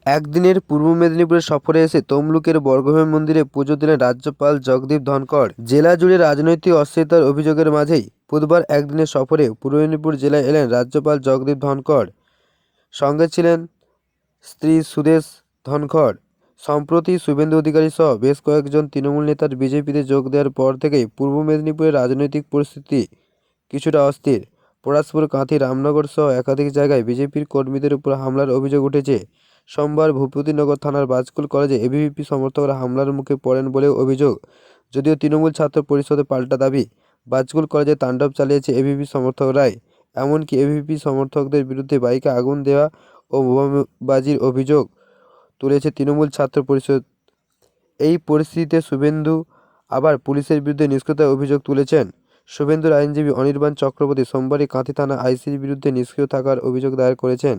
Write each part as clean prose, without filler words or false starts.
একদিনের পূর্ব মেদিনীপুরে সফরে এসে তমলুকের বর্গভীম মন্দিরে পুজো দিলেন রাজ্যপাল জগদীপ ধনখড়। জেলা জুড়ে রাজনৈতিক অস্থিরতার অভিযোগের মাঝেই বুধবার একদিনের সফরে পূর্ব মেদিনীপুর জেলায় এলেন রাজ্যপাল জগদীপ ধনখড়। সঙ্গে ছিলেন স্ত্রী সুদেশ ধনখড়। সম্প্রতি শুভেন্দু অধিকারী সহ বেশ কয়েকজন তৃণমূল নেতার বিজেপিতে যোগ দেওয়ার পর থেকেই পূর্ব মেদিনীপুরের রাজনৈতিক পরিস্থিতি কিছুটা অস্থির। পলাশপুর, কাঁথি, রামনগর সহ একাধিক জায়গায় বিজেপির কর্মীদের উপর হামলার অভিযোগ উঠেছে। সোমবার ভূপতিনগর থানার বাজকুল কলেজে এবিভিপি সমর্থকরা হামলার মুখে পড়েন বলেও অভিযোগ। যদিও তৃণমূল ছাত্র পরিষদের পাল্টা দাবি, বাজকুল কলেজে তাণ্ডব চালিয়েছে এবিভিপি সমর্থকরাই। এমনকি এবিভিপি সমর্থকদের বিরুদ্ধে বাইকে আগুন দেওয়া ও বোমাবাজির অভিযোগ তুলেছে তৃণমূল ছাত্র পরিষদ। এই পরিস্থিতিতে শুভেন্দু আবার পুলিশের বিরুদ্ধে নিষ্ক্রিয়তার অভিযোগ তুলেছেন। শুভেন্দুর আইনজীবী অনির্বাণ চক্রবর্তী সোমবারই কাঁথি থানা আইসির বিরুদ্ধে নিষ্ক্রিয় থাকার অভিযোগ দায়ের করেছেন।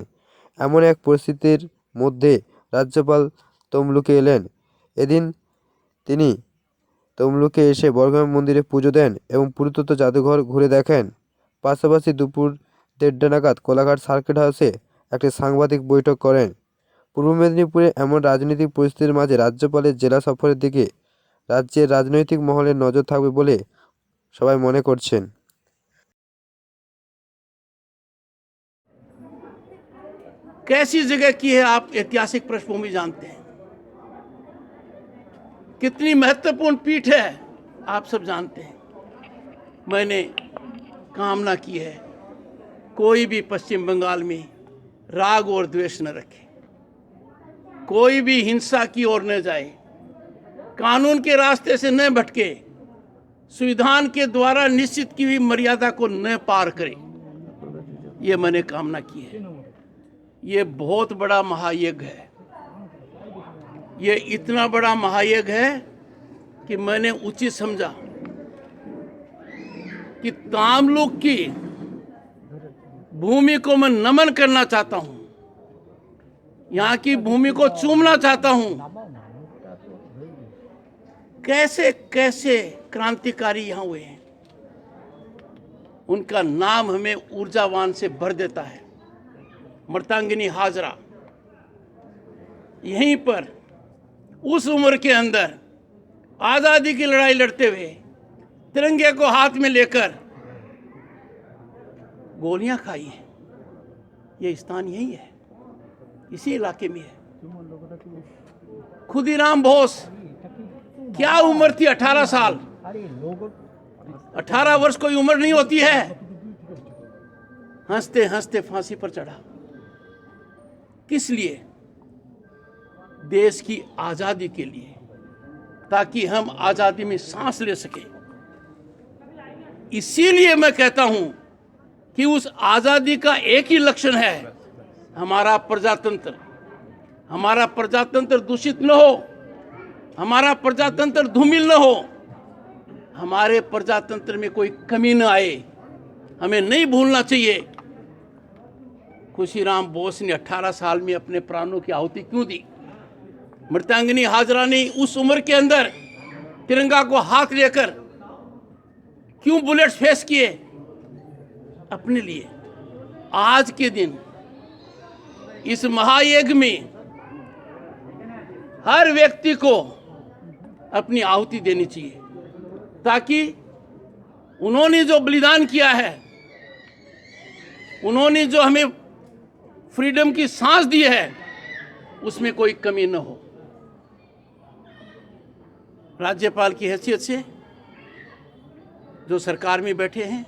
এমন এক পরিস্থিতির মধ্যে রাজ্যপাল তমলুকে এলেন। এদিন তিনি তমলুকে এসে বর্গভীম মন্দিরে পুজো দেন এবং পুরাতত্ত্ব জাদুঘর ঘুরে দেখেন। পাশাপাশি দুপুর 1:30 নাগাদ কোলাঘাট সার্কিট হাউসে একটি সাংবাদিক বৈঠক করেন। পূর্ব মেদিনীপুরে এমন রাজনৈতিক পরিস্থিতির মাঝে রাজ্যপালের জেলা সফরের দিকে রাজ্যের রাজনৈতিক মহলের নজর থাকবে বলে সবাই মনে করছেন। कैसी जगह की है आप ऐतिहासिक पृष्ठभूमि जानते हैं, कितनी महत्वपूर्ण पीठ है आप सब जानते हैं। मैंने कामना की है कोई भी पश्चिम बंगाल में राग और द्वेष न रखे, कोई भी हिंसा की ओर न जाए, कानून के रास्ते से न भटके, संविधान के द्वारा निश्चित की हुई मर्यादा को न पार करे। ये मैंने कामना की है। ये बहुत बड़ा महायज्ञ है। ये इतना बड़ा महायज्ञ है कि मैंने उचित समझा कि तमलुक की भूमि को मैं नमन करना चाहता हूं, यहाँ की भूमि को चूमना चाहता हूं। कैसे कैसे क्रांतिकारी यहाँ हुए हैं, उनका नाम हमें ऊर्जावान से भर देता है। मर्दांगिनी हाजरा यहीं पर उस उम्र के अंदर आज़ादी की लड़ाई लड़ते हुए तिरंगे को हाथ में लेकर गोलियां खाई हैं। ये स्थान यही है, इसी इलाके में है। खुदीराम बोस, क्या उम्र थी? 18 साल। 18 वर्ष कोई उम्र नहीं होती है। हंसते हंसते फांसी पर चढ़ा। किस लिए? देश की आज़ादी के लिए, ताकि हम आज़ादी में सांस ले सकें। इसीलिए मैं कहता हूं कि उस आज़ादी का एक ही लक्षण है, हमारा प्रजातंत्र। हमारा प्रजातंत्र दूषित न हो, हमारा प्रजातंत्र धूमिल न हो, हमारे प्रजातंत्र में कोई कमी न आए। हमें नहीं भूलना चाहिए खुशीराम बोस ने 18 साल में अपने प्राणों की आहुति क्यों दी। मृतांगिनी हाजरा ने उस उम्र के अंदर तिरंगा को हाथ लेकर क्यों बुलेट्स फेस किए? अपने लिए। आज के दिन इस महायज्ञ में हर व्यक्ति को अपनी आहुति देनी चाहिए, ताकि उन्होंने जो बलिदान किया है, उन्होंने जो हमें फ्रीडम की सांस दी है, उसमें कोई कमी न हो। राज्यपाल की हैसियत से जो सरकार में बैठे हैं,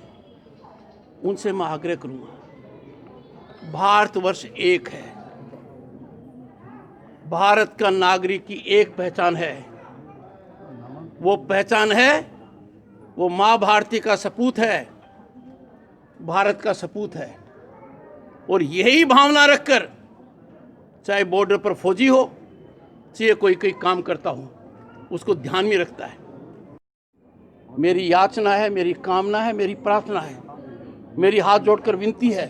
उनसे मैं आग्रह करूंगा, भारतवर्ष एक है। भारत का नागरिक की एक पहचान है। वो पहचान है, वो माँ भारती का सपूत है, भारत का सपूत है। और यही भावना रखकर, चाहे बॉर्डर पर फौजी हो, चाहे कोई काम करता हो, उसको ध्यान में रखता है। मेरी याचना है, मेरी कामना है, मेरी प्रार्थना है, मेरी हाथ जोड़कर विनती है,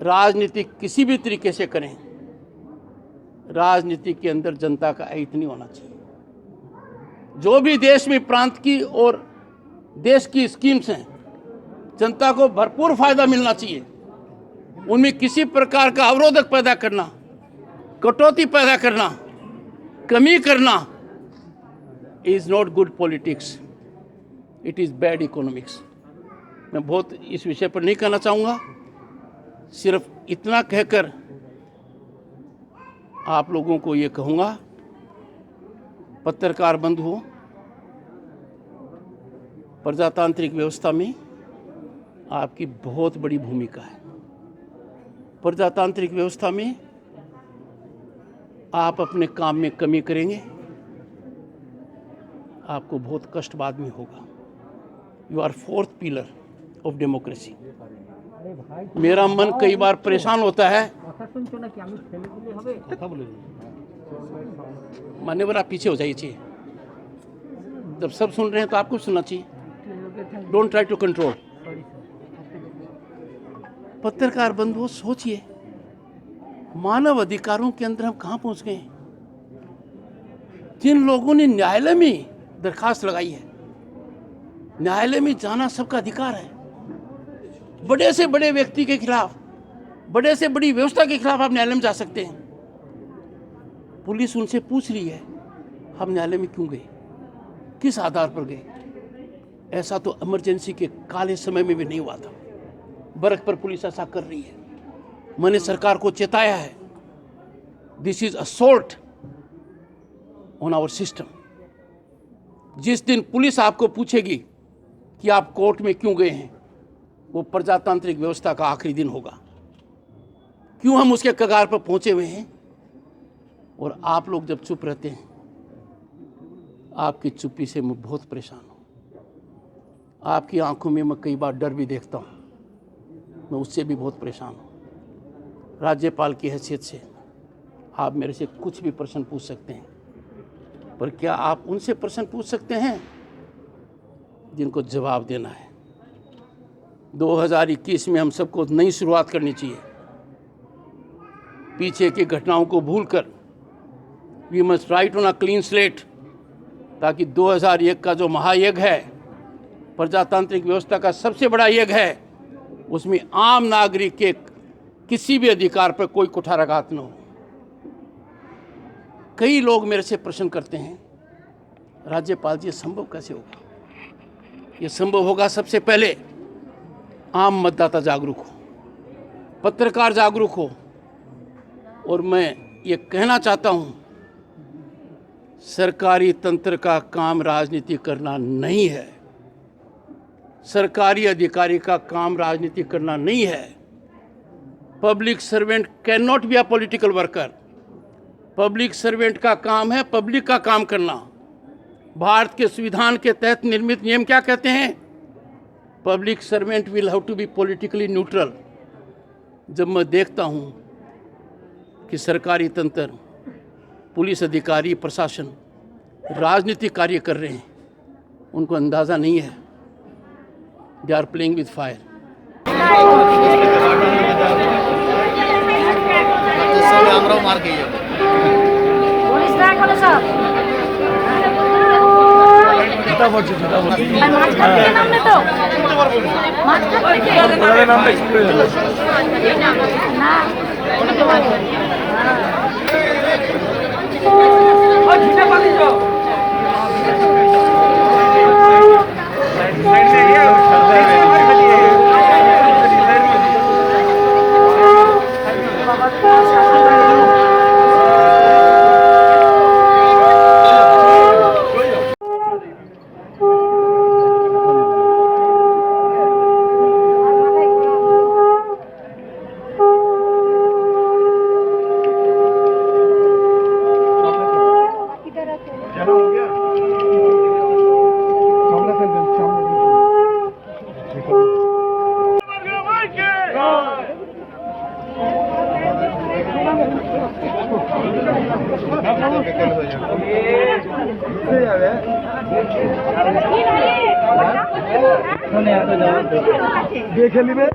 राजनीति किसी भी तरीके से करें, राजनीति के अंदर जनता का अहित नहीं होना चाहिए। जो भी देश में प्रांत की और देश की स्कीम्स हैं, जनता को भरपूर फायदा मिलना चाहिए। उनमें किसी प्रकार का अवरोधक पैदा करना कटौती पैदा करना, कमी करना is not good politics, it is bad economics. मैं बहुत इस विषय पर नहीं कहना चाहूँगा, सिर्फ इतना कहकर आप लोगों को ये कहूँगा, पत्रकार बंधुओं, प्रजातांत्रिक व्यवस्था में आपकी बहुत बड़ी भूमिका है। प्रजातांत्रिक व्यवस्था में आप अपने काम में कमी करेंगे, आपको बहुत कष्ट बाद में होगा। You are fourth pillar of democracy. मेरा मन कई बार परेशान होता है, मान्यवर आप पीछे हो जाइए, जब सब सुन रहे हैं तो आपको सुनना चाहिए। Don't try to control. पत्रकार बंधुओं, सोचिए, मानव अधिकारों के अंदर हम कहाँ पहुंच गए हैं। जिन लोगों ने न्यायालय में दरखास्त लगाई है, न्यायालय में जाना सबका अधिकार है। बड़े से बड़े व्यक्ति के खिलाफ, बड़े से बड़ी व्यवस्था के खिलाफ आप न्यायालय में जा सकते हैं। पुलिस उनसे पूछ रही है, हम न्यायालय में क्यों गए, किस आधार पर गए। ऐसा तो इमरजेंसी के काले समय में भी नहीं हुआ था। बरख पर पुलिस ऐसा कर रही है। मैंने सरकार को चेताया है, this is assault on our system. जिस दिन पुलिस आपको पूछेगी कि आप कोर्ट में क्यों गए हैं, वो प्रजातांत्रिक व्यवस्था का आखिरी दिन होगा। क्यों हम उसके कगार पर पहुंचे हुए हैं, और आप लोग जब चुप रहते हैं, आपकी चुप्पी से मैं बहुत परेशान हूं। आपकी आंखों में मैं कई बार डर भी देखता हूं, मैं उससे भी बहुत परेशान हूं। राज्यपाल की हैसियत से आप मेरे से कुछ भी प्रश्न पूछ सकते हैं, पर क्या आप उनसे प्रश्न पूछ सकते हैं जिनको जवाब देना है। 2021 में हम सबको नई शुरुआत करनी चाहिए। पीछे की घटनाओं को भूलकर we must write on a clean slate, ताकि 2001 का जो महायज्ञ है, प्रजातांत्रिक व्यवस्था का सबसे बड़ा यज्ञ है, उसमें आम नागरिक के किसी भी अधिकार पर कोई कुठाराघात न हो। कई लोग मेरे से प्रश्न करते हैं, राज्यपाल जी ये संभव कैसे होगा। ये संभव होगा सबसे पहले आम मतदाता जागरूक हो, पत्रकार जागरूक हो। और मैं ये कहना चाहता हूँ, सरकारी तंत्र का काम राजनीति करना नहीं है, सरकारी अधिकारी का काम राजनीति करना नहीं है। Public servant can not be a political worker. Public servant का काम है पब्लिक का काम करना। भारत के संविधान के तहत निर्मित नियम क्या कहते हैं? Public servant will have to be politically neutral. जब मैं देखता हूँ कि सरकारी तंत्र, पुलिस अधिकारी, प्रशासन राजनीतिक कार्य कर रहे हैं, उनको अंदाज़ा नहीं है, they are playing with fire. देखे लिबे